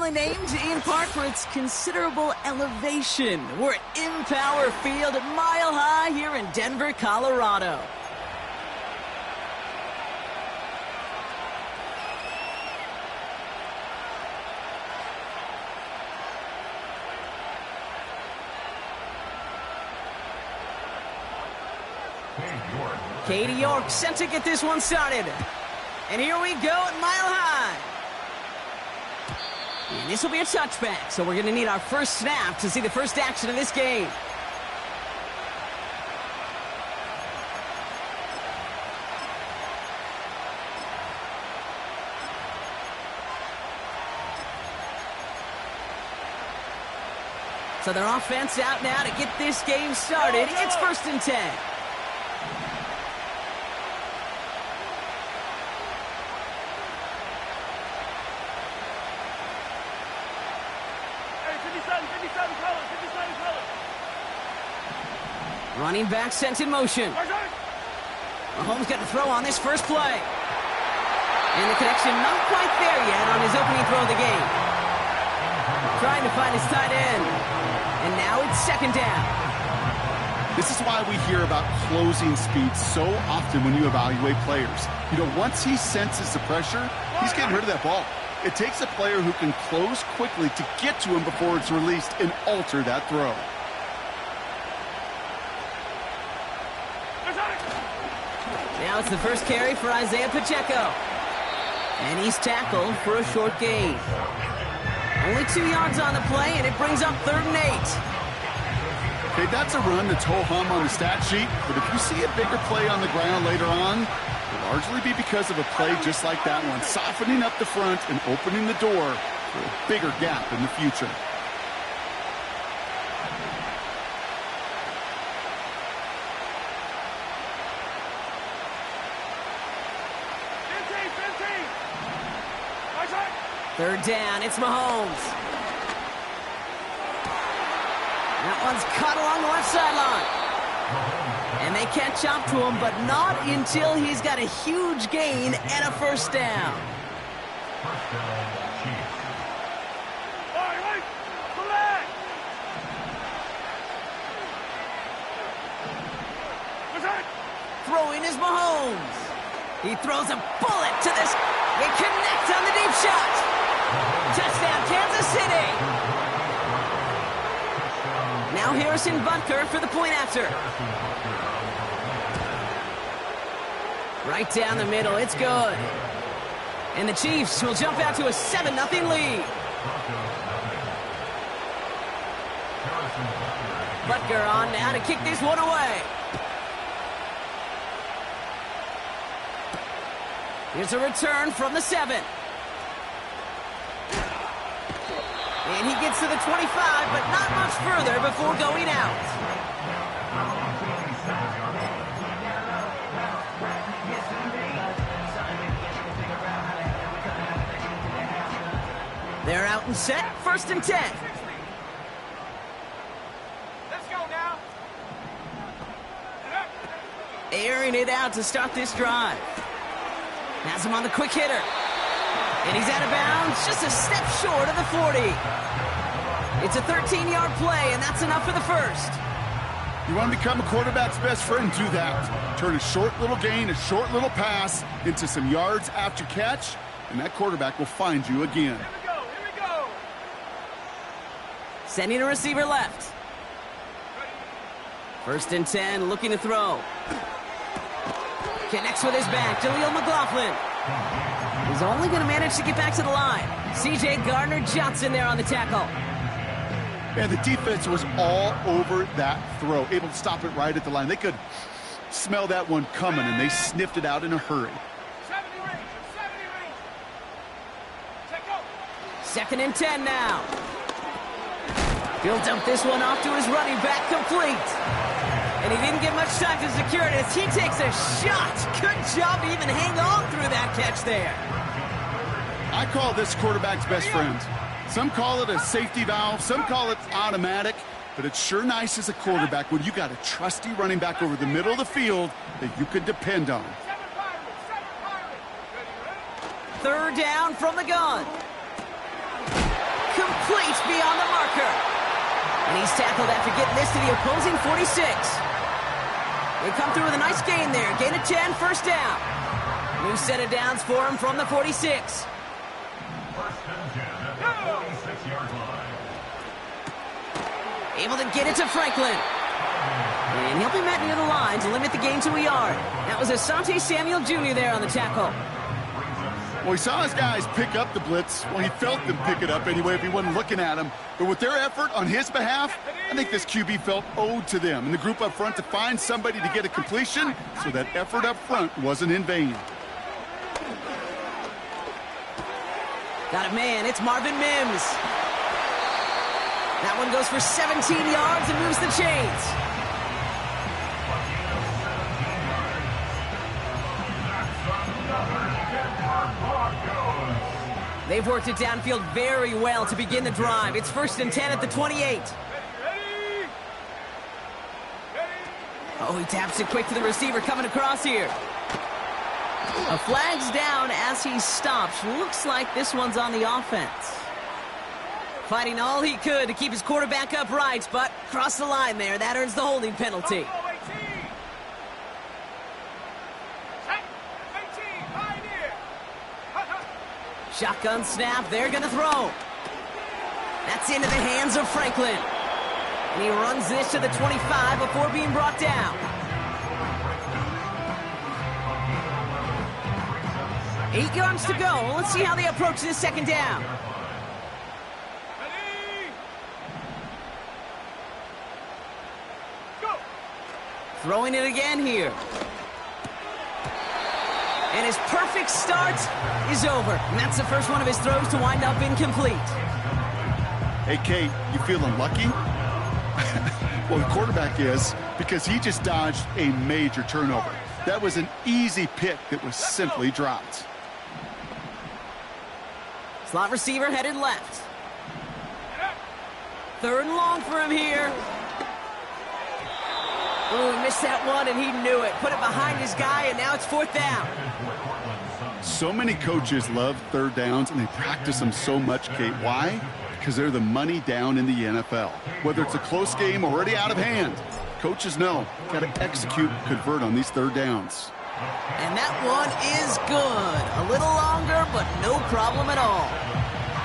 aptly named in part for its considerable elevation. We're at Empower Field at Mile High here in Denver, Colorado. Katie York set to get this one started. And here we go at Mile High. And this will be a touchback, so we're going to need our first snap to see the first action of this game. So their offense out now to get this game started. It's 1st and 10. Running back sent in motion. Mahomes got to throw on this first play. And the connection not quite there yet on his opening throw of the game. Trying to find his tight end. And now it's 2nd down. This is why we hear about closing speed so often when you evaluate players. You know, once he senses the pressure, he's getting rid of that ball. It takes a player who can close quickly to get to him before it's released and alter that throw. Now it's the first carry for Isaiah Pacheco. And he's tackled for a short gain. Only 2 yards on the play, and it brings up 3rd and 8. Okay, that's a run that's ho-hum on the stat sheet, but if you see a bigger play on the ground later on, it'll largely be because of a play just like that one, softening up the front and opening the door for a bigger gap in the future. Third down, it's Mahomes. That one's caught along the left sideline. And they catch up to him, but not until he's got a huge gain and a 1st down. Throwing is Mahomes. He throws a bullet to this. It connects on the deep shot. Touchdown, Kansas City. Now Harrison Butker for the point after. Right down the middle, it's good. And the Chiefs will jump out to a 7-0 lead. Butker on now to kick this one away. Here's a return from the 7. And he gets to the 25, but not much further before going out. They're out and set, 1st and 10. Let's go now. Airing it out to start this drive. Has him on the quick hitter. And he's out of bounds, just a step short of the 40. It's a 13-yard play, and that's enough for the 1st. You want to become a quarterback's best friend, do that. Turn a short little gain, a short little pass into some yards after catch, and that quarterback will find you again. Here we go. Sending a receiver left. 1st and 10, looking to throw. Connects with his back, Jaleel McLaughlin. He's only going to manage to get back to the line. C.J. Gardner-Johnson there on the tackle. And the defense was all over that throw, able to stop it right at the line. They could smell that one coming, and they sniffed it out in a hurry. 70 range. 2nd and 10 now. He'll dump this one off to his running back, complete. And he didn't get much time to secure it as he takes a shot. Good job to even hang on through that catch there. I call this quarterback's best friend. Some call it a safety valve, some call it automatic, but it's sure nice as a quarterback when you got a trusty running back over the middle of the field that you could depend on. 3rd down from the gun. complete beyond the marker. And he's tackled after getting this to the opposing 46. They come through with a nice gain there. Gain of 10, first down. New set of downs for him from the 46. Able to get it to Franklin. And he'll be met near the line to limit the gain to a yard. That was Asante Samuel Jr. there on the tackle. Well, he saw his guys pick up the blitz. Well, he felt them pick it up anyway if he wasn't looking at him. But with their effort on his behalf, I think this QB felt owed to them and the group up front to find somebody to get a completion, so that effort up front wasn't in vain. Got a man, it's Marvin Mims. That one goes for 17 yards and moves the chains. They've worked it downfield very well to begin the drive. It's 1st and 10 at the 28. Oh, he taps it quick to the receiver coming across here. A flag's down as he stops. Looks like this one's on the offense. Fighting all he could to keep his quarterback upright, but crossed the line there. That earns the holding penalty. Shotgun snap, they're going to throw. That's into the hands of Franklin. And he runs this to the 25 before being brought down. 8 yards to go. Let's see how they approach this second down. Throwing it again here. And his perfect start is over. And that's the first one of his throws to wind up incomplete. Hey, Kate, you feeling lucky? Well, the quarterback is, because he just dodged a major turnover. That was an easy pick that was simply dropped. Slot receiver headed left. 3rd and long for him here. Oh, he missed that one, and he knew it. Put it behind his guy, and now it's 4th down. So many coaches love 3rd downs, and they practice them so much, Kate. Why? Because they're the money down in the NFL. Whether it's a close game already out of hand, coaches know, got to execute, convert on these 3rd downs. And that one is good. A little longer, but no problem at all.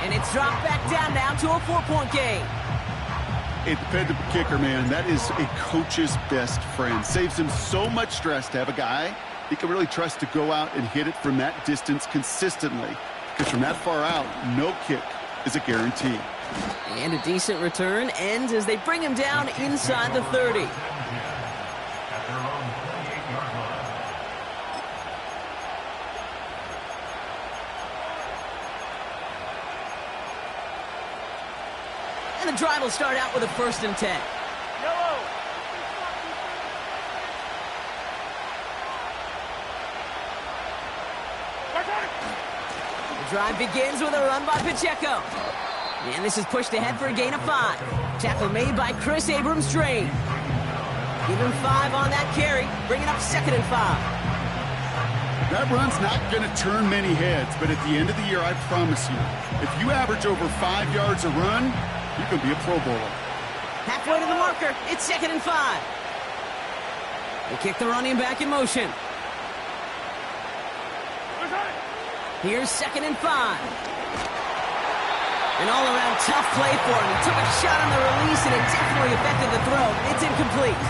And it's dropped back down now to a 4-point game. A dependable kicker, man, that is a coach's best friend. Saves him so much stress to have a guy he can really trust to go out and hit it from that distance consistently. Because from that far out, no kick is a guarantee. And a decent return ends as they bring him down inside the 30. And the drive will start out with a 1st and 10. Yellow. The drive begins with a run by Pacheco. And this is pushed ahead for a gain of 5. Tackle made by Chris Abrams-Drain. Give him 5 on that carry, bringing up 2nd and 5. That run's not going to turn many heads, but at the end of the year, I promise you, if you average over 5 yards a run, you can be a Pro Bowler. Halfway to the marker, it's 2nd and 5. They kick the running back in motion. Here's 2nd and 5. An all-around tough play for him. He took a shot on the release, and it definitely affected the throw. It's incomplete.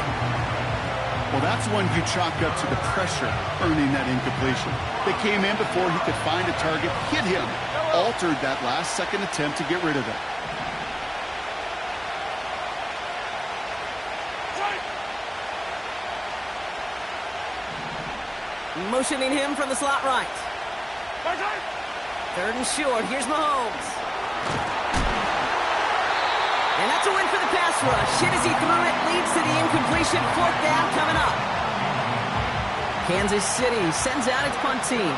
Well, that's one you chalk up to the pressure earning that incompletion. They came in before he could find a target, hit him, altered that last-second attempt to get rid of it. Motioning him from the slot right. 3rd and short. Here's Mahomes. And that's a win for the pass rush. Hit as he threw it, leads to the incompletion. 4th down coming up. Kansas City sends out its punt team.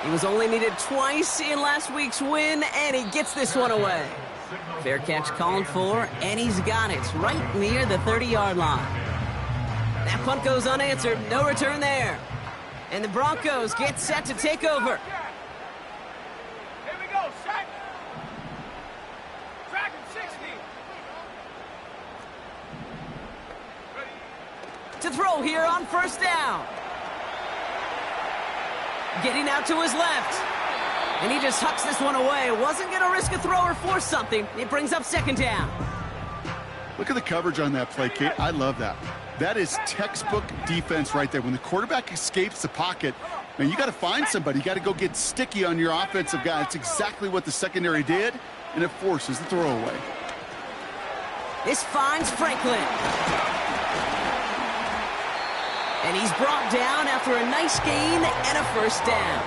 He was only needed twice in last week's win, and he gets this one away. Fair catch called for, and he's got it right near the 30-yard line. That punt goes unanswered. No return there. And the Broncos get set to take over. Here we go, set. to throw here on first down. Getting out to his left. And he just hucks this one away. Wasn't going to risk a throw or force something. It brings up second down. Look at the coverage on that play, Kate. I love that. That is textbook defense right there. When the quarterback escapes the pocket, man, you got to find somebody. You got to go get sticky on your offensive guy. That's exactly what the secondary did, and it forces the throwaway. This finds Franklin. And he's brought down after a nice gain and a first down.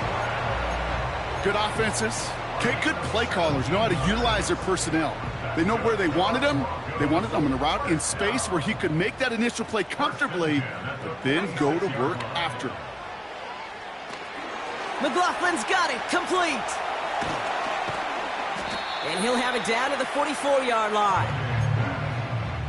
Good offenses. Okay, good play callers know how to utilize their personnel. They know where they wanted him. They wanted him on a route in space where he could make that initial play comfortably, but then go to work after. McLaughlin's got it. Complete. And he'll have it down to the 44-yard line.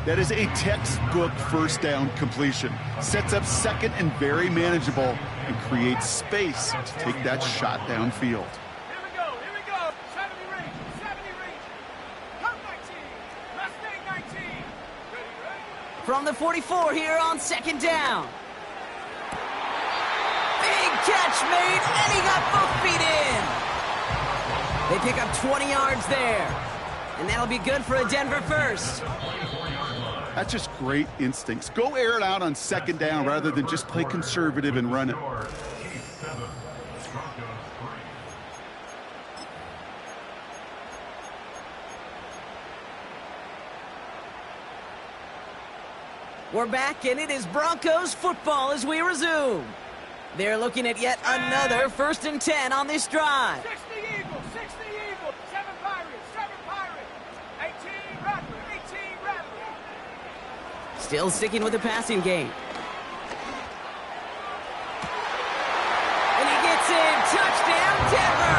That is a textbook first down completion. Sets up second and very manageable and creates space to take that shot downfield. Here we go. 70 range. Come 19. Mustang 19. Ready? From the 44 here on second down. Big catch made, and he got both feet in. They pick up 20 yards there. And that'll be good for a Denver first. That's just great instincts. Go air it out on second down rather than just play conservative and run it. We're back, and it is Broncos football as we resume. They're looking at yet another 1st and 10 on this drive. 60 Eagles. 7 Pirates. 18 Rattlers. Still sticking with the passing game. And he gets in. Touchdown, Denver!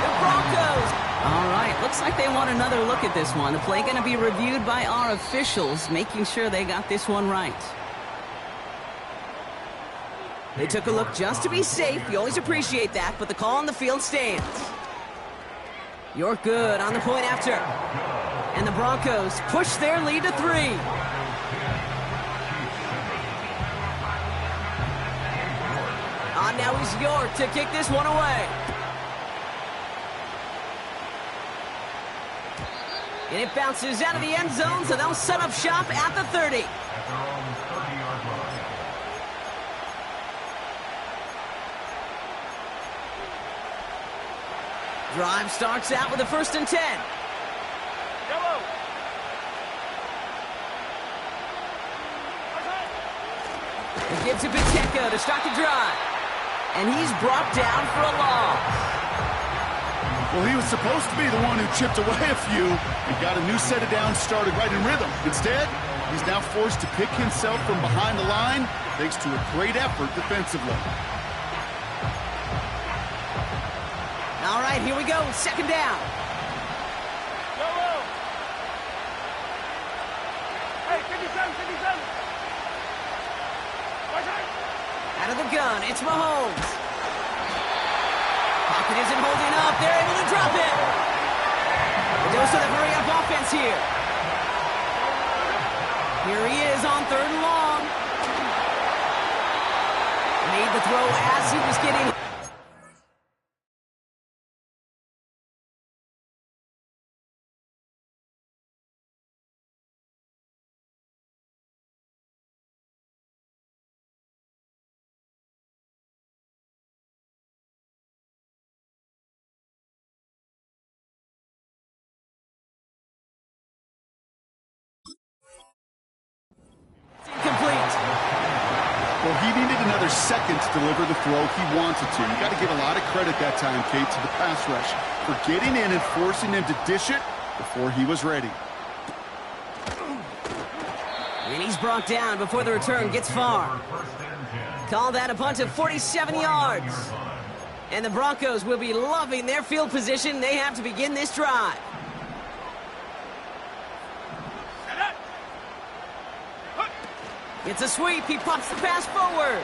The Broncos. All right, looks like they want another look at this one. The play going to be reviewed by our officials, making sure they got this one right. They took a look just to be safe. You always appreciate that, but the call on the field stands. You're good on the point after. And the Broncos push their lead to 3. Now is York to kick this one away. And it bounces out of the end zone, so they'll set up shop at the 30. Drive starts out with a 1st and 10. Yellow. He gives it Pacheco to start the drive. And he's brought down for a loss. Well, he was supposed to be the one who chipped away a few and got a new set of downs started right in rhythm. Instead, he's now forced to pick himself from behind the line thanks to a great effort defensively. All right, here we go. 2nd down. Yellow. Hey, 57. Out of the gun, it's Mahomes. Pocket isn't holding up. They're able to drop it. A dose of the hurry-up offense here. Here he is on 3rd and long. Made the throw as he was getting... Well, he needed another second to deliver the throw he wanted to. You got to give a lot of credit that time, Kate, to the pass rush for getting in and forcing him to dish it before he was ready. And he's brought down before the return gets far. Call that a punt of 47 yards. And the Broncos will be loving their field position. They have to begin this drive. It's a sweep. He pops the pass forward.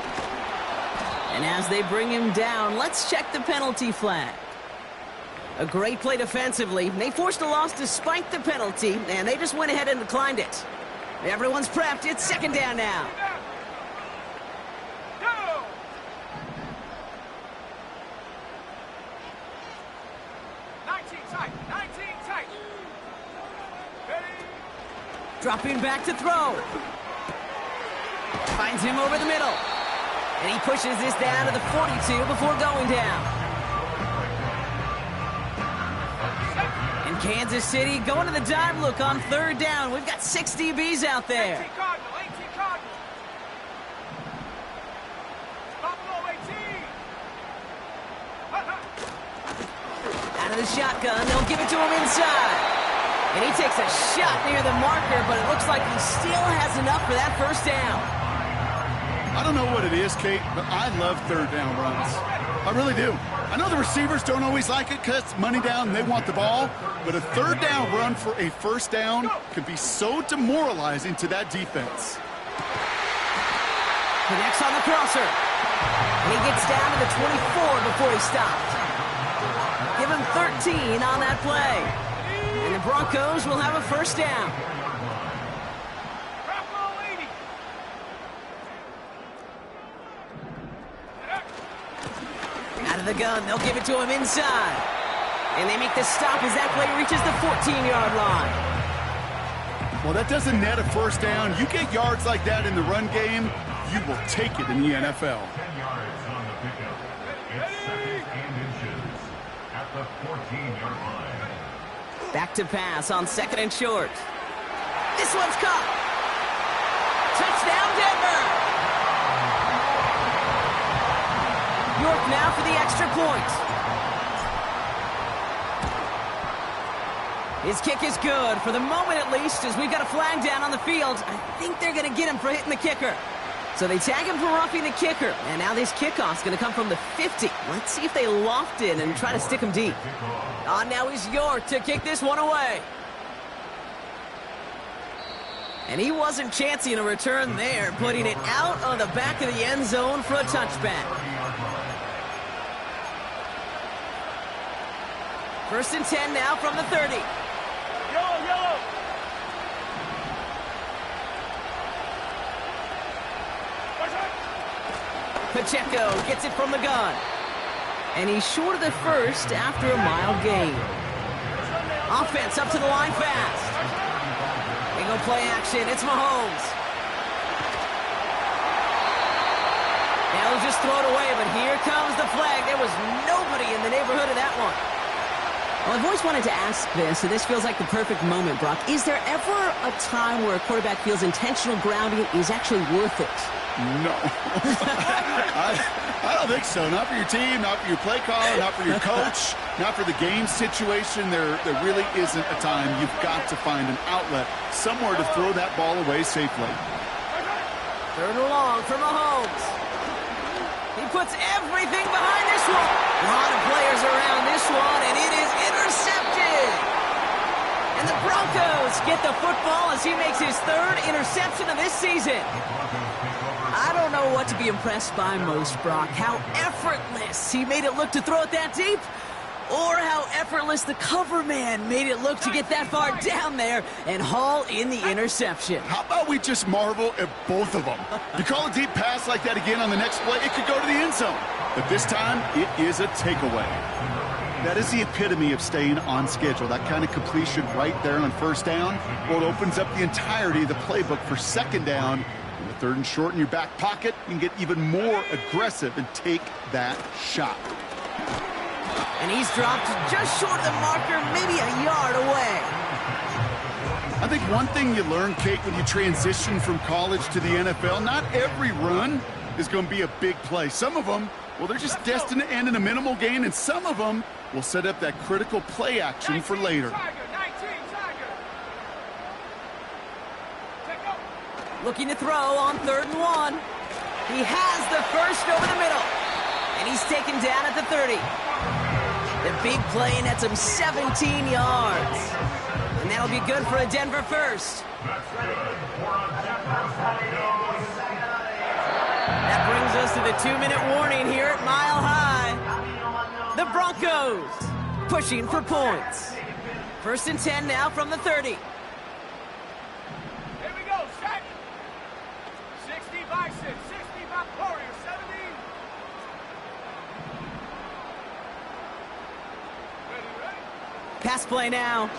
And as they bring him down, let's check the penalty flag. A great play defensively. They forced a loss despite the penalty, and they just went ahead and declined it. Everyone's prepped. It's second down now. Go! Tight. 19 tight. Ready? Dropping back to throw. Finds him over the middle. And he pushes this down to the 42 before going down. And Kansas City going to the dime look on third down. We've got 6 DBs out there. 18 Cardinal. Buffalo 18. Out of the shotgun, they'll give it to him inside. And he takes a shot near the marker, but it looks like he still has enough for that first down. I don't know what it is, Kate, but I love third down runs. I really do. I know the receivers don't always like it because it's money down and they want the ball, but a third down run for a first down can be so demoralizing to that defense. Connects on the crosser. And he gets down to the 24 before he stopped. Give him 13 on that play. And the Broncos will have a first down. Buffalo 80. Out of the gun, they'll give it to him inside. And they make the stop as that play reaches the 14-yard line. Well, that doesn't net a first down. You get yards like that in the run game, you will take it in the NFL. 10 yards on the pickup. It's second and inches at the 14-yard line. Back to pass on second and short. This one's caught. Touchdown, Denver. York now for the extra point. His kick is good, for the moment at least, as we've got a flag down on the field. I think they're going to get him for hitting the kicker. So they tag him for roughing the kicker, and now this kickoff's going to come from the 50. Let's see if they loft it and try to stick him deep. Now is York to kick this one away. And he wasn't chancing a return there, putting it out of the back of the end zone for a touchback. First and 10 now from the 30. Yellow. Pacheco gets it from the gun. And he's short of the first after a mile gain. Offense up to the line fast. They go play action. It's Mahomes. They'll just throw it away, but here comes the flag. There was nobody in the neighborhood of that one. Well, I've always wanted to ask this, and this feels like the perfect moment, Brock. Is there ever a time where a quarterback feels intentional grounding is actually worth it? No. I don't think so. Not for your team, not for your play caller, not for your coach, not for the game situation. There really isn't a time. You've got to find an outlet somewhere to throw that ball away safely. Third and long for Mahomes. He puts everything behind this one. A lot of players around this one, and it is intercepted. And the Broncos get the football as he makes his third interception of this season. I don't know what to be impressed by most, Brock. How effortless he made it look to throw it that deep, or how effortless the cover man made it look to get that far down there and haul in the interception. How about we just marvel at both of them? You call a deep pass like that again on the next play, it could go to the end zone. But this time, it is a takeaway. That is the epitome of staying on schedule. That kind of completion right there on first down. Well, it opens up the entirety of the playbook for second down. And the third and short in your back pocket, you can get even more aggressive and take that shot. And he's dropped just short of the marker, maybe a yard away. I think one thing you learn, Kate, when you transition from college to the NFL, not every run is going to be a big play. Some of them, well, they're just destined to end in a minimal gain, and some of them will set up that critical play action for later. 19 Tiger. Take up. Looking to throw on 3rd and 1. He has the first over the middle. And he's taken down at the 30. The big play nets him 17 yards. And that'll be good for a Denver first. That brings us to the 2-minute warning here at Mile High. The Broncos pushing for points. First and 10 now from the 30. Here we go. Yellow, set. 60 Bison, 60 Mount Warrior, 70. Ready. Pass play now.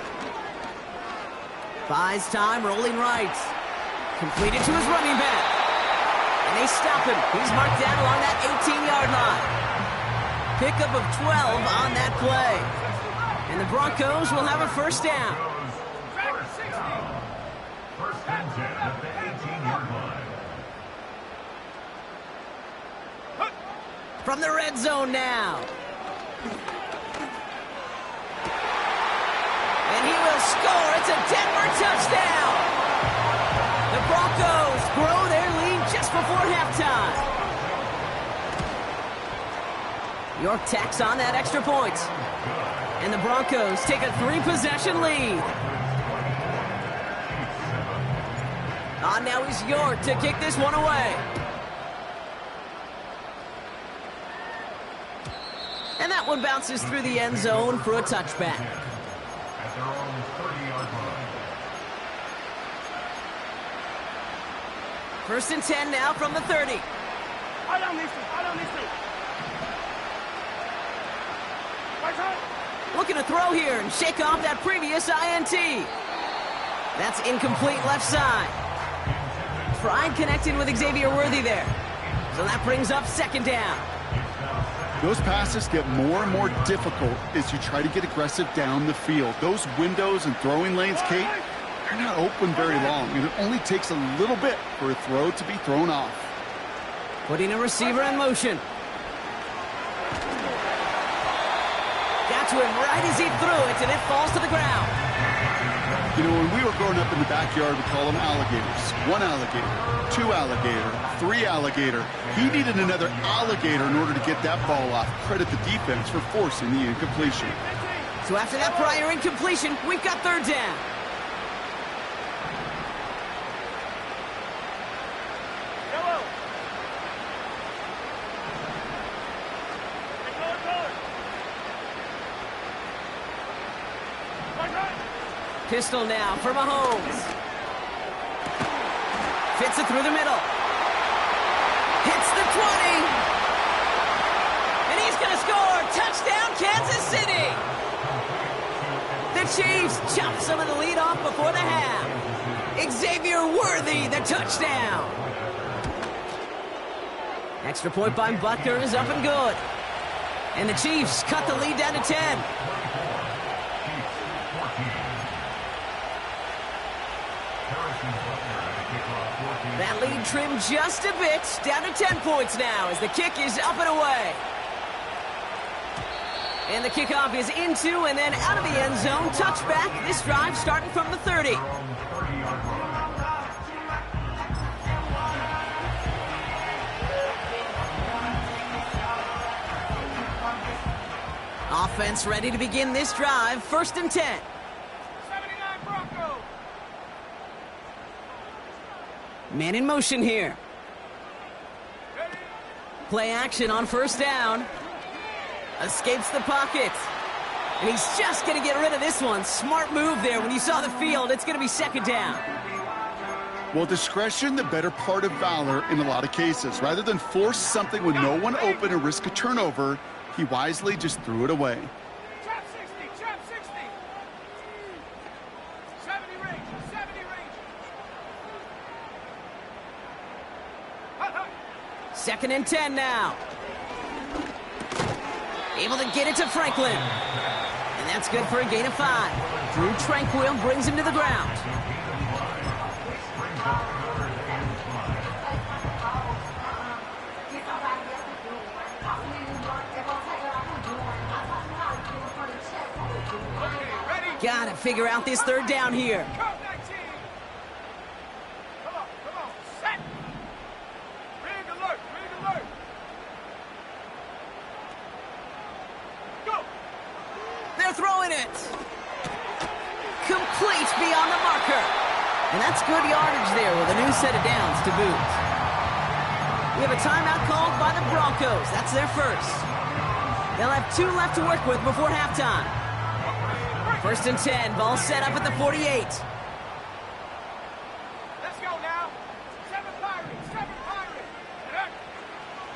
Buys time, rolling right. Completed to his running back. And they stop him. He's marked down along that 18-yard line. Pickup of 12 on that play. And the Broncos will have a first down. First down. First and 10 at the 18-yard line. From the red zone now. And he will score. It's a Denver touchdown. The Broncos grow their lead just before halftime. York tacks on that extra point. And the Broncos take a 3-possession lead. Now is York to kick this one away. And that one bounces through the end zone for a touchback. At their own 30-yard line. First and 10 now from the 30. I don't need to. Looking to throw here and shake off that previous INT. That's incomplete left side. Tried connecting with Xavier Worthy there. So that brings up second down. Those passes get more and more difficult as you try to get aggressive down the field. Those windows and throwing lanes, Kate, they're not open very long, and it only takes a little bit for a throw to be thrown off. Putting a receiver in motion. Got to him right as he threw it, and it falls to the ground. You know, when we were growing up in the backyard, we call them alligators. 1 alligator, 2 alligator, 3 alligator. He needed another alligator in order to get that ball off. Credit the defense for forcing the incompletion. So after that prior incompletion, we've got third down. Yellow. Pistol now for Mahomes. Fits it through the middle. Hits the 20. And he's going to score. Touchdown, Kansas City. The Chiefs chop some of the lead off before the half. Xavier Worthy, the touchdown. Extra point by Butker is up and good. And the Chiefs cut the lead down to 10. That lead trimmed just a bit, down to 10 points now as the kick is up and away. And the kickoff is into and then out of the end zone. Touchback, this drive starting from the 30. Offense ready to begin this drive, first and 10. 79 Broncos. Man in motion here. Play action on first down. Escapes the pocket. And he's just going to get rid of this one. Smart move there. When you saw the field, it's going to be second down. Well, discretion, the better part of valor in a lot of cases. Rather than force something with no one open and risk a turnover, he wisely just threw it away. Trap 60. 70 range. Second and 10 now. Able to get it to Franklin. And that's good for a gain of 5. Drew Tranquill brings him to the ground. Got to figure out this third down here. Come 19. Come on. Set. Rig alert. Go. They're throwing it. Complete beyond the marker. And that's good yardage there with a new set of downs to boot. We have a timeout called by the Broncos. That's their first. They'll have 2 left to work with before halftime. First and 10, ball set up at the 48. Let's go.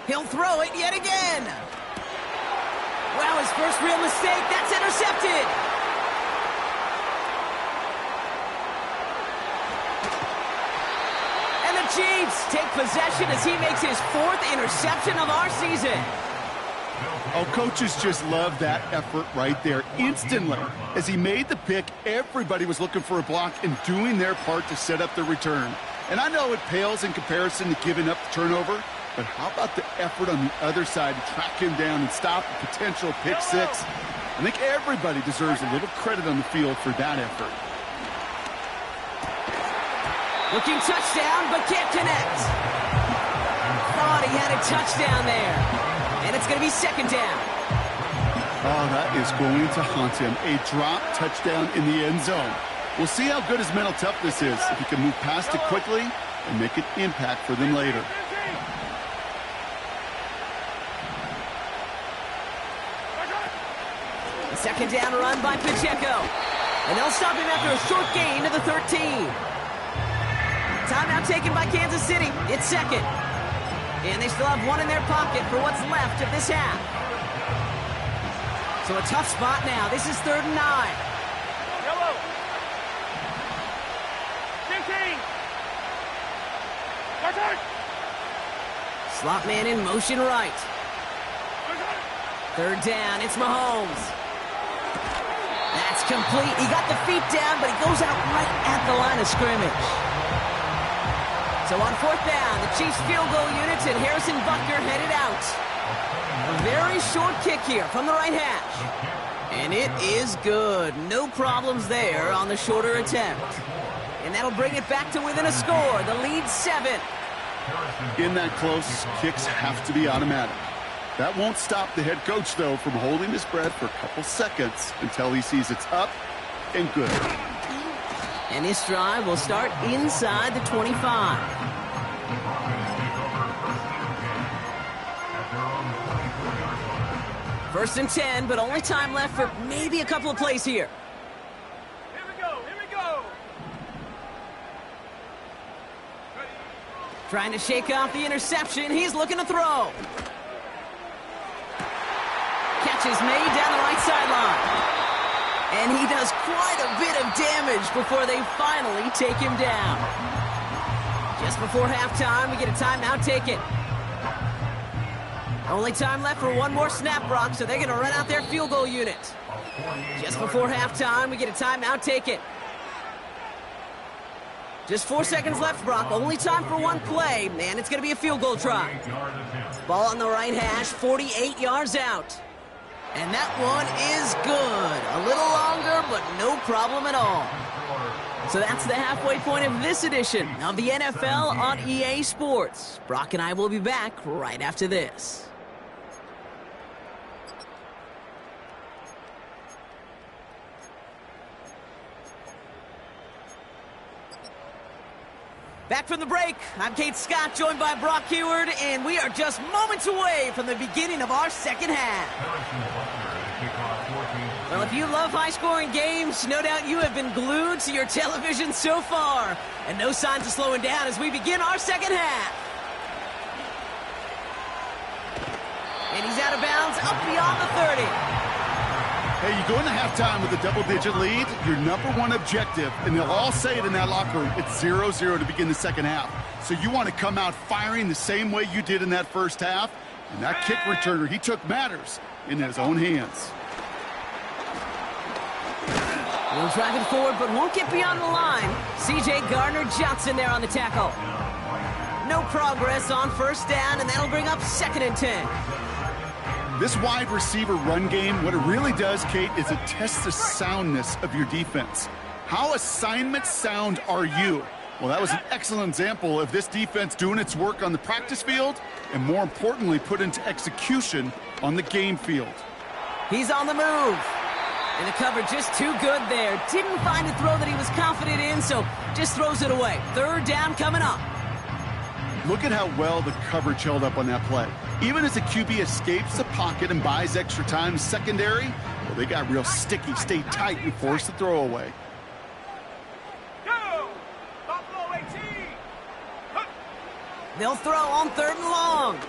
He'll throw it yet again. Wow, his first real mistake. That's intercepted. And the Chiefs take possession as he makes his 4th interception of our season. Oh, coaches just love that effort right there. Instantly, as he made the pick, everybody was looking for a block and doing their part to set up the return. And I know it pales in comparison to giving up the turnover, but how about the effort on the other side to track him down and stop a potential pick six? I think everybody deserves a little credit on the field for that effort. Looking touchdown, but can't connect. Thought he had a touchdown there. And it's going to be 2nd down. Oh, that is going to haunt him. A drop touchdown in the end zone. We'll see how good his mental toughness is if he can move past it quickly and make an impact for them later. The 2nd down run by Pacheco. And they'll stop him after a short gain to the 13. Timeout taken by Kansas City. It's 2nd. And they still have 1 in their pocket for what's left of this half. So a tough spot now. This is 3rd and 9. Yellow. 15. Slot man in motion right. 3rd down. It's Mahomes. That's complete. He got the feet down, but he goes out right at the line of scrimmage. So on 4th down, the Chiefs field goal units and Harrison Butker headed out. A very short kick here from the right hash. And it is good. No problems there on the shorter attempt. And that'll bring it back to within a score. The lead 7. In that close, kicks have to be automatic. That won't stop the head coach, though, from holding his breath for a couple seconds until he sees it's up and good. And this drive will start inside the 25. First and 10, but only time left for maybe a couple of plays here. Here we go. Here we go. Trying to shake off the interception. He's looking to throw. Catch is made down the right sideline. And he does quite a bit of damage before they finally take him down. Just before halftime, we get a timeout taken. Only time left for 1 more snap, Brock, so they're going to run out their field goal unit. Just before halftime, we get a timeout taken. Just 4 seconds left, Brock. Only time for 1 play, and it's going to be a field goal try. Ball on the right hash, 48 yards out. And that one is good. A little longer, but no problem at all. So that's the halfway point of this edition of the NFL on EA Sports. Brock and I will be back right after this. Back from the break, I'm Kate Scott, joined by Brock Huard, and we are just moments away from the beginning of our 2nd half. Well, if you love high-scoring games, no doubt you have been glued to your television so far. And no signs of slowing down as we begin our 2nd half. And he's out of bounds, up beyond the 30. Hey, you go into halftime with a double-digit lead, your number 1 objective, and they'll all say it in that locker room, it's 0-0 to begin the 2nd half. So you want to come out firing the same way you did in that first half, and that kick returner, he took matters in his own hands. He'll drive it forward, but won't get beyond the line. C.J. Gardner-Johnson there on the tackle. No progress on 1st down, and that'll bring up 2nd and 10. This wide receiver run game, what it really does, Kate, is it tests the soundness of your defense. How assignment sound are you? Well, that was an excellent example of this defense doing its work on the practice field and, more importantly, put into execution on the game field. He's on the move. And the cover just too good there. Didn't find a throw that he was confident in, so just throws it away. 3rd down coming up. Look at how well the coverage held up on that play. Even as the QB escapes the pocket and buys extra time secondary, well, they got real sticky, stay tight, and force the throw away. Go! Buffalo 18! They'll throw on 3rd and long.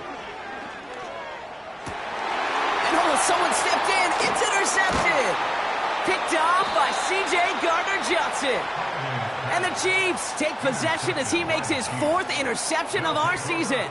Oh, someone stepped in. It's intercepted. Picked off by C.J. Gardner-Johnson. And the Chiefs take possession as he makes his 4th interception of our season.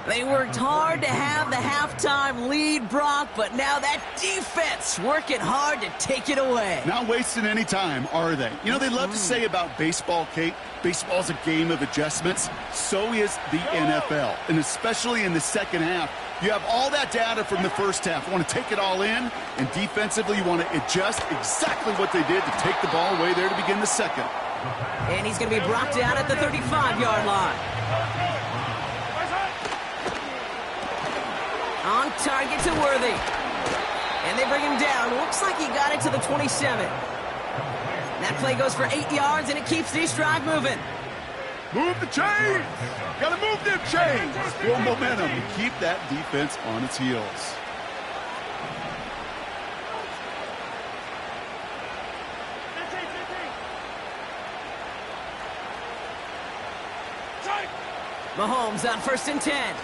They worked hard to have the halftime lead, Brock, but now that defense working hard to take it away. Not wasting any time, are they? You know, they love to say about baseball, Kate, baseball's a game of adjustments. So is the NFL, and especially in the second half. You have all that data from the first half. You want to take it all in, and defensively you want to adjust exactly what they did to take the ball away there to begin the second. And he's going to be brought down at the 35-yard line. On target to Worthy. And they bring him down. Looks like he got it to the 27. That play goes for 8 yards, and it keeps this drive moving. Move the chains! Gotta move them chains! Build momentum to keep that defense on its heels. Mahomes on 1st and 10.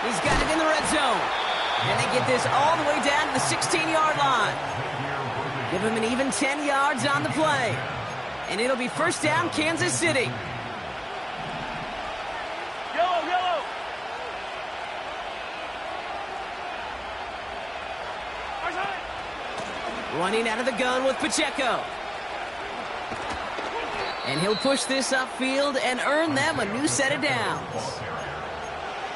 He's got it in the red zone. And they get this all the way down to the 16-yard line. Give him an even 10 yards on the play. And it'll be 1st down, Kansas City. Yellow. Running out of the gun with Pacheco. And he'll push this upfield and earn them a new set of downs.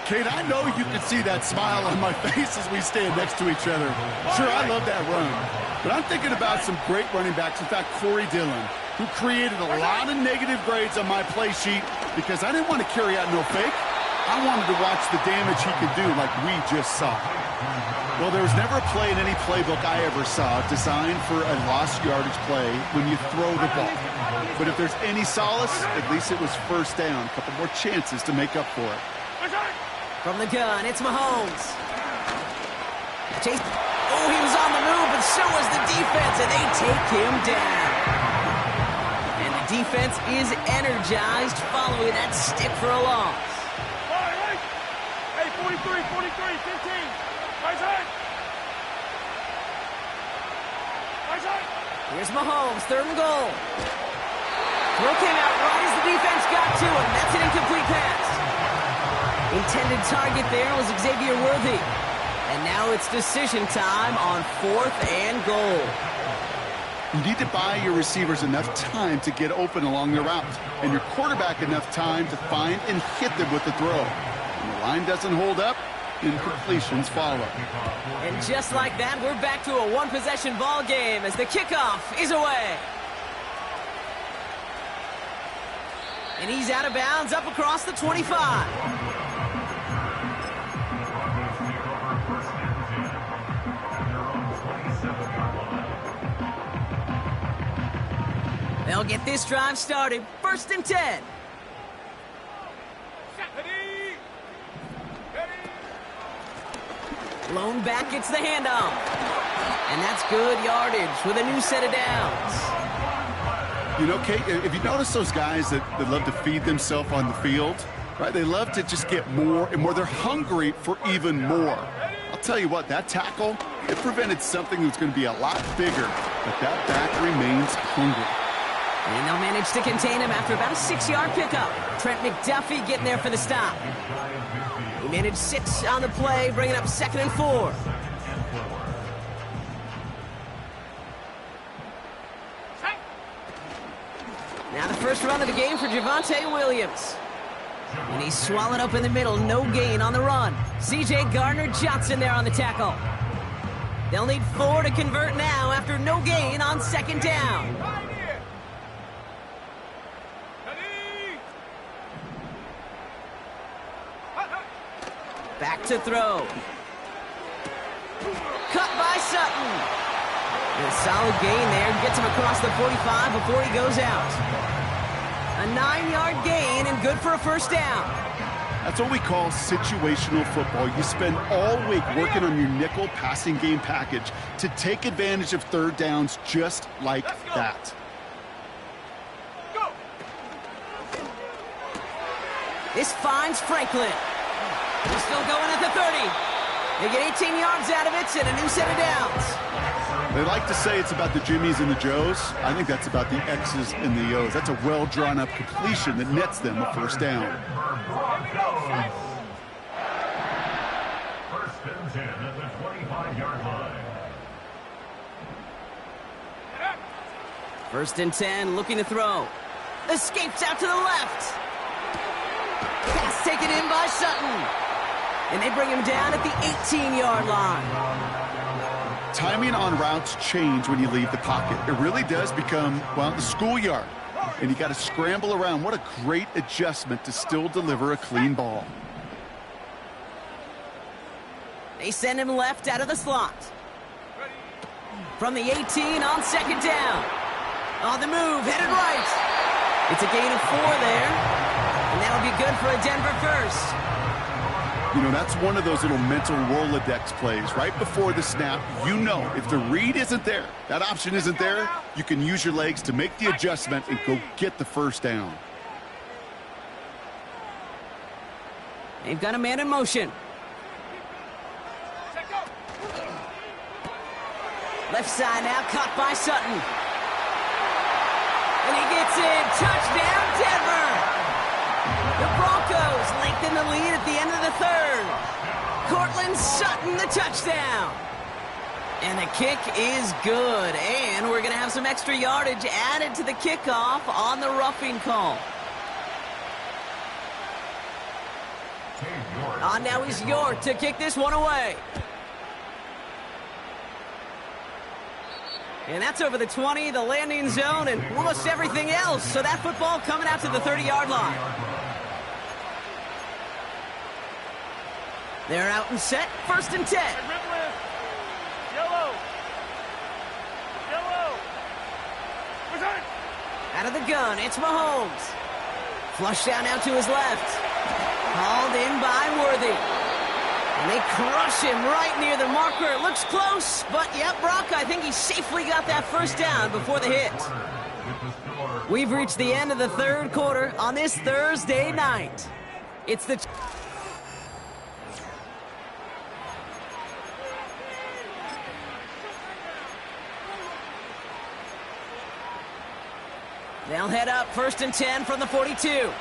Kate, I know you can see that smile on my face as we stand next to each other. Sure, I love that run. But I'm thinking about some great running backs. In fact, Corey Dillon, who created a lot of negative grades on my play sheet because I didn't want to carry out no fake. I wanted to watch the damage he could do like we just saw. Well, there was never a play in any playbook I ever saw designed for a lost yardage play when you throw the ball. But if there's any solace, at least it was 1st down. A couple more chances to make up for it. From the gun, it's Mahomes. Chase. Oh, he was on the move, but so was the defense, and they take him down. And the defense is energized following that stick for a loss. Hey, 43, 15. Right side. Here's Mahomes, 3rd and goal. Throw came out right as the defense got to him. That's an incomplete pass. Intended target there was Xavier Worthy. And now it's decision time on 4th and goal. You need to buy your receivers enough time to get open along the route, and your quarterback enough time to find and hit them with the throw. When the line doesn't hold up, incompletions follow. And just like that, we're back to a one-possession ball game as the kickoff is away. And he's out of bounds up across the 25. They'll get this drive started. 1st and 10. Blown back gets the handoff. And that's good yardage with a new set of downs. You know, Kate, if you notice those guys that love to feed themselves on the field, right? They love to just get more and more. They're hungry for even more. I'll tell you what, that tackle, it prevented something that's going to be a lot bigger, but that back remains hungry. And they'll manage to contain him after about a 6-yard pickup. Trent McDuffie getting there for the stop. He managed 6 on the play, bringing up 2nd and 4. Now the first run of the game for Javonte Williams. And he's swallowed up in the middle, no gain on the run. C.J. Gardner-Johnson there on the tackle. They'll need 4 to convert now after no gain on 2nd down. Back to throw. Cut by Sutton. And a solid gain there. Gets him across the 45 before he goes out. A 9-yard gain and good for a 1st down. That's what we call situational football. You spend all week working on your nickel passing game package to take advantage of 3rd downs just like that. Go. This finds Franklin. He's still going at the 30. They get 18 yards out of it and a new set of downs. They like to say it's about the Jimmies and the Joes. I think that's about the X's and the O's. That's a well-drawn-up completion that nets them a first down. First and 10 at the 25-yard line. First and 10, looking to throw. Escapes out to the left. Pass taken in by Sutton. And they bring him down at the 18-yard line. Timing on routes change when you leave the pocket. It really does become, well, the schoolyard. And you got to scramble around. What a great adjustment to still deliver a clean ball. They send him left out of the slot. From the 18 on second down. On the move, headed right. It's a gain of 4 there. And that'll be good for a Denver first. You know, that's one of those little mental Rolodex plays. Right before the snap, you know if the read isn't there, that option isn't there, you can use your legs to make the adjustment and go get the first down. They've got a man in motion. Left side now, caught by Sutton. And he gets in. Touchdown, Denver! The Broncos lengthen the lead at the end of the third. Courtland Sutton, the touchdown. And the kick is good. And we're going to have some extra yardage added to the kickoff on the roughing call. Now is York to kick this one away. And that's over the 20, the landing zone, and almost everything else. So that football coming out to the 30-yard line. They're out and set, first and 10. Yellow. Out of the gun, it's Mahomes. Flush down now to his left. Hauled in by Worthy. And they crush him right near the marker. It looks close, but yep, Brock, I think he safely got that first down before the hit. We've reached the end of the third quarter on this Thursday night. It's the... They'll head up first and 10 from the 42. Yellow.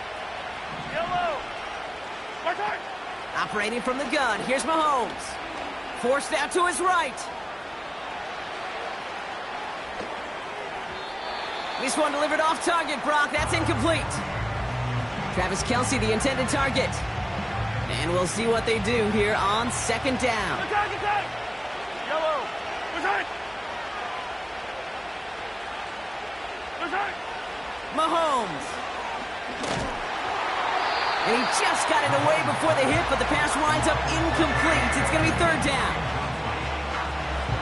Operating from the gun, here's Mahomes. Forced out to his right. This one delivered off target, Brock. That's incomplete. Travis Kelce, the intended target. And we'll see what they do here on second down. Yellow. Mahomes. And he just got it away before the hit, but the pass winds up incomplete. It's going to be third down.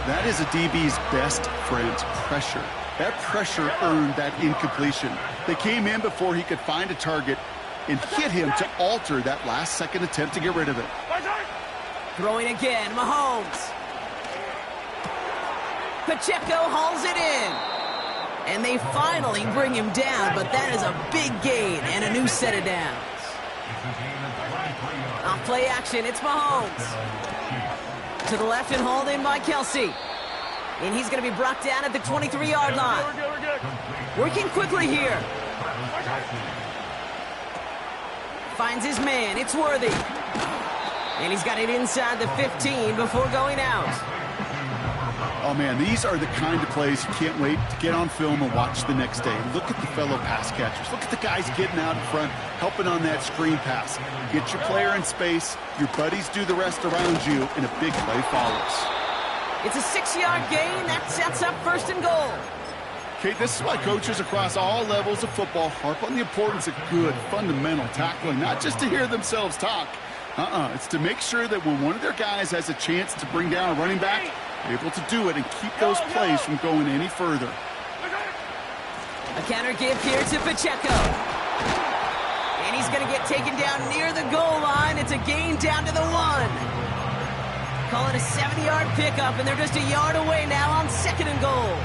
That is a DB's best friend, pressure. That pressure earned that incompletion. They came in before he could find a target and hit him to alter that last-second attempt to get rid of it. Throwing again, Mahomes. Pacheco hauls it in. And they finally bring him down, but that is a big gain and a new set of downs. Off play action, it's Mahomes. To the left and hauled in by Kelce. And he's going to be brought down at the 23-yard line. Working quickly here. Finds his man, it's Worthy. And he's got it inside the 15 before going out. Oh, man, these are the kind of plays you can't wait to get on film and watch the next day. Look at the fellow pass catchers. Look at the guys getting out in front, helping on that screen pass. Get your player in space, your buddies do the rest around you, and a big play follows. It's a 6-yard gain. That sets up first and goal. Okay, this is why coaches across all levels of football harp on the importance of good, fundamental tackling, not just to hear themselves talk. It's to make sure that when one of their guys has a chance to bring down a running back, able to do it and keep those plays from going any further. A counter give here to Pacheco. And he's going to get taken down near the goal line. It's a gain down to the 1. Call it a 70-yard pickup, and they're just a yard away now on second and goal.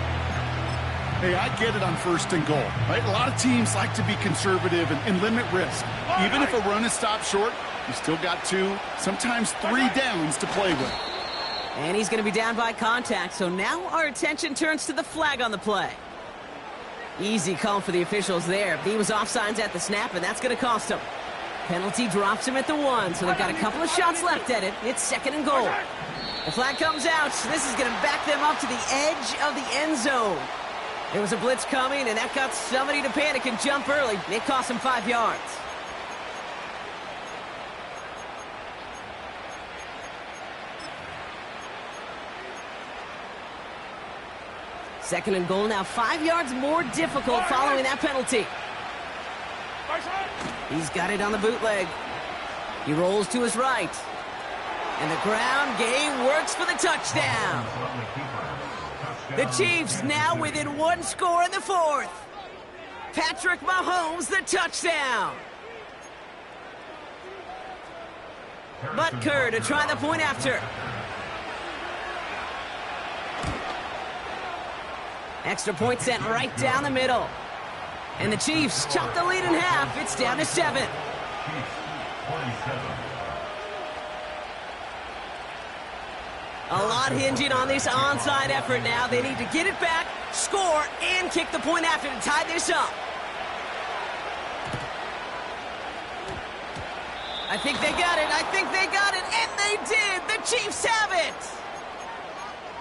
Hey, I get it on 1st and goal, right? A lot of teams like to be conservative and limit risk. Even if a run is stopped short, you still got 2, sometimes 3 downs to play with. And he's going to be down by contact, so now our attention turns to the flag on the play. Easy call for the officials there. He was offsides at the snap, and that's going to cost him. Penalty drops him at the 1, so they've got a couple of shots left at it. It's 2nd and goal. The flag comes out. This is going to back them up to the edge of the end zone. There was a blitz coming, and that got somebody to panic and jump early. It cost him 5 yards. Second and goal now, 5 yards more difficult following that penalty. He's got it on the bootleg. He rolls to his right. And the ground game works for the touchdown. The Chiefs now within 1 score in the 4th. Patrick Mahomes, the touchdown. Butker to try the point after. Extra point sent right down the middle. And the Chiefs chop the lead in half. It's down to 7. A lot hinging on this onside effort now. They need to get it back, score, and kick the point after to tie this up. I think they got it. I think they got it. And they did. The Chiefs have it.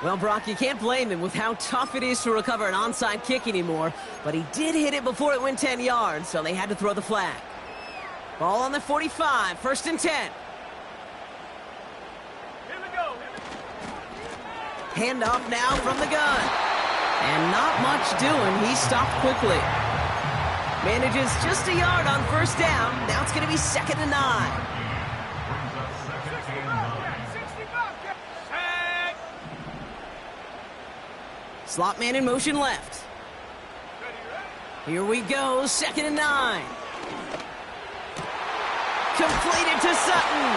Well, Brock, you can't blame him with how tough it is to recover an onside kick anymore. But he did hit it before it went 10 yards, so they had to throw the flag. Ball on the 45, 1st and 10. Hand off now from the gun. And not much doing. He stopped quickly. Manages just a yard on 1st down. Now it's going to be 2nd and 9. Slot man in motion left. Here we go, 2nd and 9. Completed to Sutton.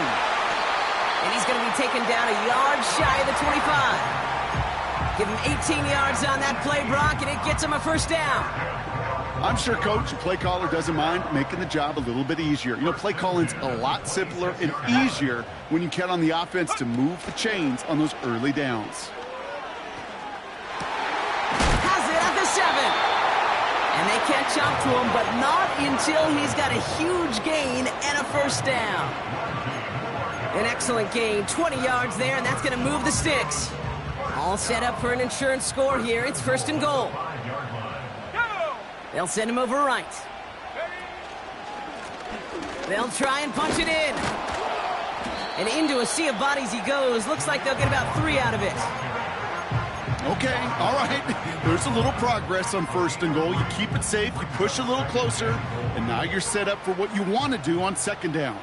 And he's going to be taken down a yard shy of the 25. Give him 18 yards on that play, Brock, and it gets him a 1st down. I'm sure Coach, play caller doesn't mind making the job a little bit easier. You know, play calling's a lot simpler and easier when you count on the offense to move the chains on those early downs. Has it at the 7. And they catch up to him, but not until he's got a huge gain and a 1st down. An excellent gain, 20 yards there, and that's going to move the sticks. All set up for an insurance score here. It's 1st and goal. They'll send him over right. They'll try and punch it in. And into a sea of bodies he goes. Looks like they'll get about 3 out of it. Okay, all right. There's a little progress on 1st and goal. You keep it safe, you push a little closer, and now you're set up for what you want to do on 2nd down.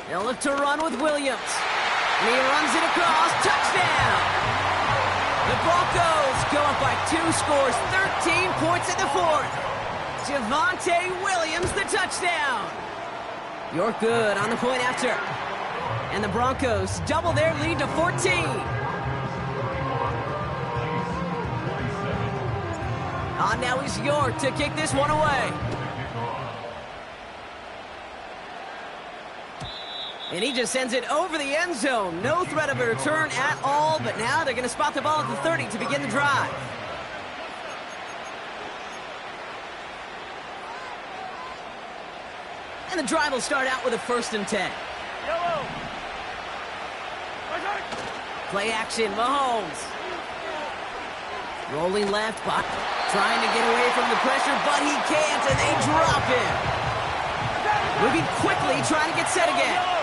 They'll look to run with Williams. And he runs it across. Touchdown! The Broncos go up by 2 scores, 13 points in the 4th. Javonte Williams, the touchdown. You're good on the point after. And the Broncos double their lead to 14. On now is York to kick this one away. And he just sends it over the end zone. No threat of a return at all, but now they're going to spot the ball at the 30 to begin the drive. And the drive will start out with a 1st and 10. Play action, Mahomes. Rolling left, but trying to get away from the pressure, but he can't, and they drop him. Moving quickly, trying to get set again.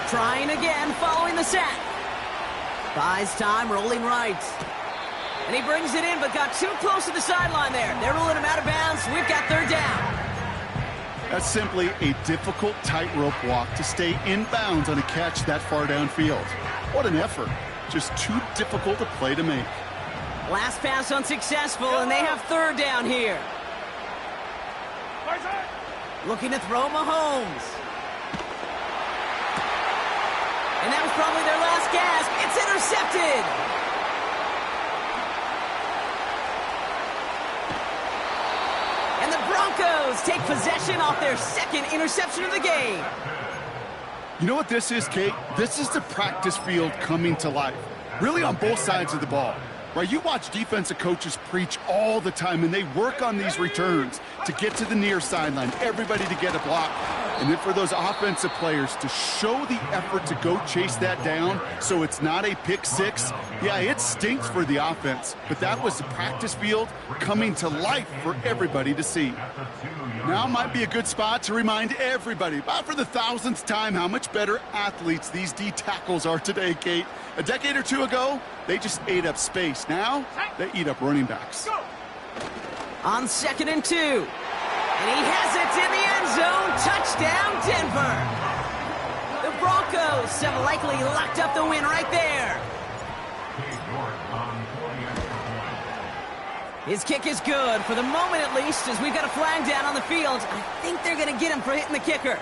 Trying again, following the sack. Buys time, rolling right. And he brings it in, but got too close to the sideline there. They're ruling him out of bounds. We've got 3rd down. That's simply a difficult tightrope walk to stay in bounds on a catch that far downfield. What an effort. Just too difficult a play to make. Last pass unsuccessful, and they have 3rd down here. Looking to throw Mahomes. And that was probably their last gasp. It's intercepted. Broncos take possession off their second interception of the game. You know what this is, Kate? This is the practice field coming to life, really on both sides of the ball. Right, you watch defensive coaches preach all the time, and they work on these returns to get to the near sideline, everybody to get a block. And then for those offensive players to show the effort to go chase that down so it's not a pick six, yeah, it stinks for the offense. But that was the practice field coming to life for everybody to see. Now might be a good spot to remind everybody, about for the 1000th time, how much better athletes these D tackles are today, Kate. A decade or two ago, they just ate up space. Now, they eat up running backs. On 2nd and 2. And he has it in the end zone. Touchdown, Denver. The Broncos have likely locked up the win right there. His kick is good, for the moment at least, as we've got a flag down on the field. I think they're going to get him for hitting the kicker.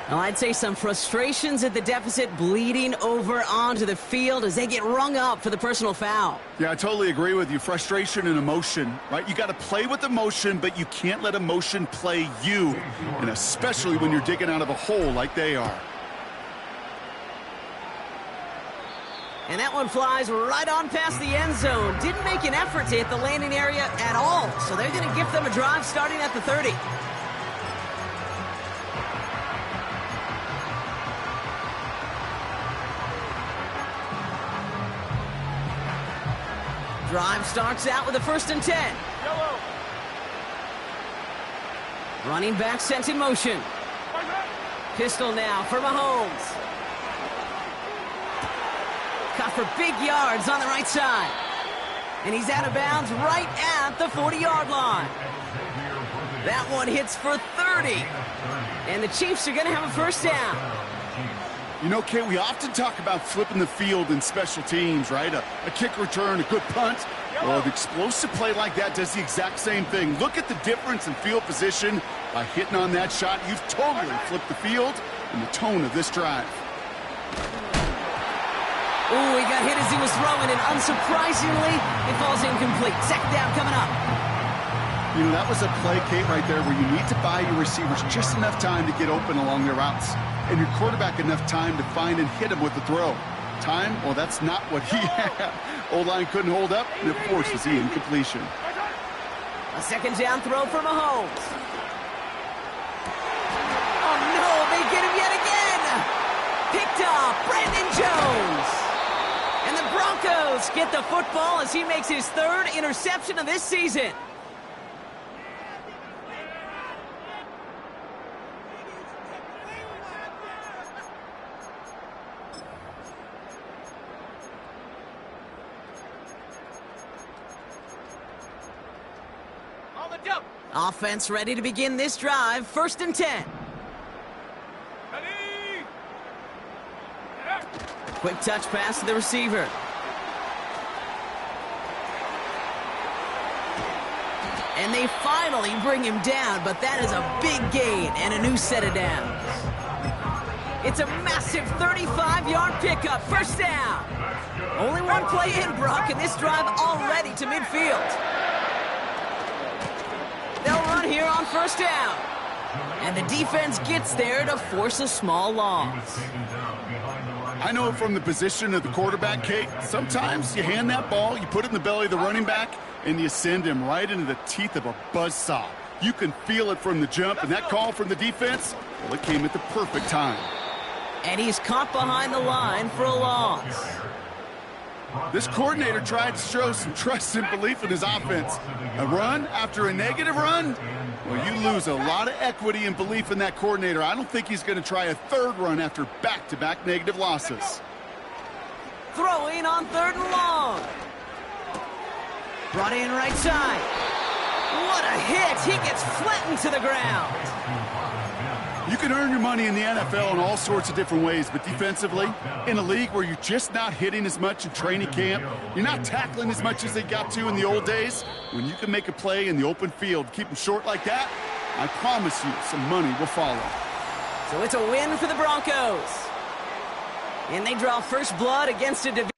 Well, I'd say some frustrations at the deficit bleeding over onto the field as they get rung up for the personal foul. Yeah, I totally agree with you. Frustration and emotion, right? You got to play with emotion, but you can't let emotion play you, and especially when you're digging out of a hole like they are. And that one flies right on past the end zone. Didn't make an effort to hit the landing area at all, so they're going to give them a drive starting at the 30. Drive starts out with a 1st and 10. Yellow. Running back sent in motion. Pistol now for Mahomes. Caught for big yards on the right side. And he's out of bounds right at the 40-yard line. That one hits for 30. And the Chiefs are going to have a 1st down. You know, Kate, we often talk about flipping the field in special teams, right? A kick return, a good punt. Well, an explosive play like that does the exact same thing. Look at the difference in field position. By hitting on that shot, you've totally flipped the field and the tone of this drive. Ooh, he got hit as he was throwing, and unsurprisingly, it falls incomplete. 2nd down coming up. You know, that was a play, Kate, right there, where you need to buy your receivers just enough time to get open along their routes, and your quarterback enough time to find and hit him with the throw. Time? Well, that's not what he had. O-line couldn't hold up, and it forces the incompletion. A 2nd down throw for Mahomes. Oh, no, they get him yet again. Picked off Brandon Jones. And the Broncos get the football as he makes his 3rd interception of this season. On the jump. Offense ready to begin this drive. 1st and 10. Ready. Quick touch pass to the receiver. And they finally bring him down, but that is a big gain and a new set of downs. It's a massive 35-yard pickup. 1st down. Only one play in, Brock, and this drive already to midfield. They'll run here on 1st down. And the defense gets there to force a small loss. I know from the position of the quarterback, Kate, sometimes you hand that ball, you put it in the belly of the running back, and you send him right into the teeth of a buzzsaw. You can feel it from the jump, and that call from the defense, well, it came at the perfect time. And he's caught behind the line for a loss. This coordinator tried to show some trust and belief in his offense. A run after a negative run? Well, you lose a lot of equity and belief in that coordinator. I don't think he's going to try a 3rd run after back-to-back negative losses. Throwing on 3rd and long. Brought in right side. What a hit. He gets flattened to the ground. You can earn your money in the NFL in all sorts of different ways, but defensively, in a league where you're just not hitting as much in training camp, you're not tackling as much as they got to in the old days, when you can make a play in the open field, keep them short like that, I promise you some money will follow. So it's a win for the Broncos. And they draw first blood against a division.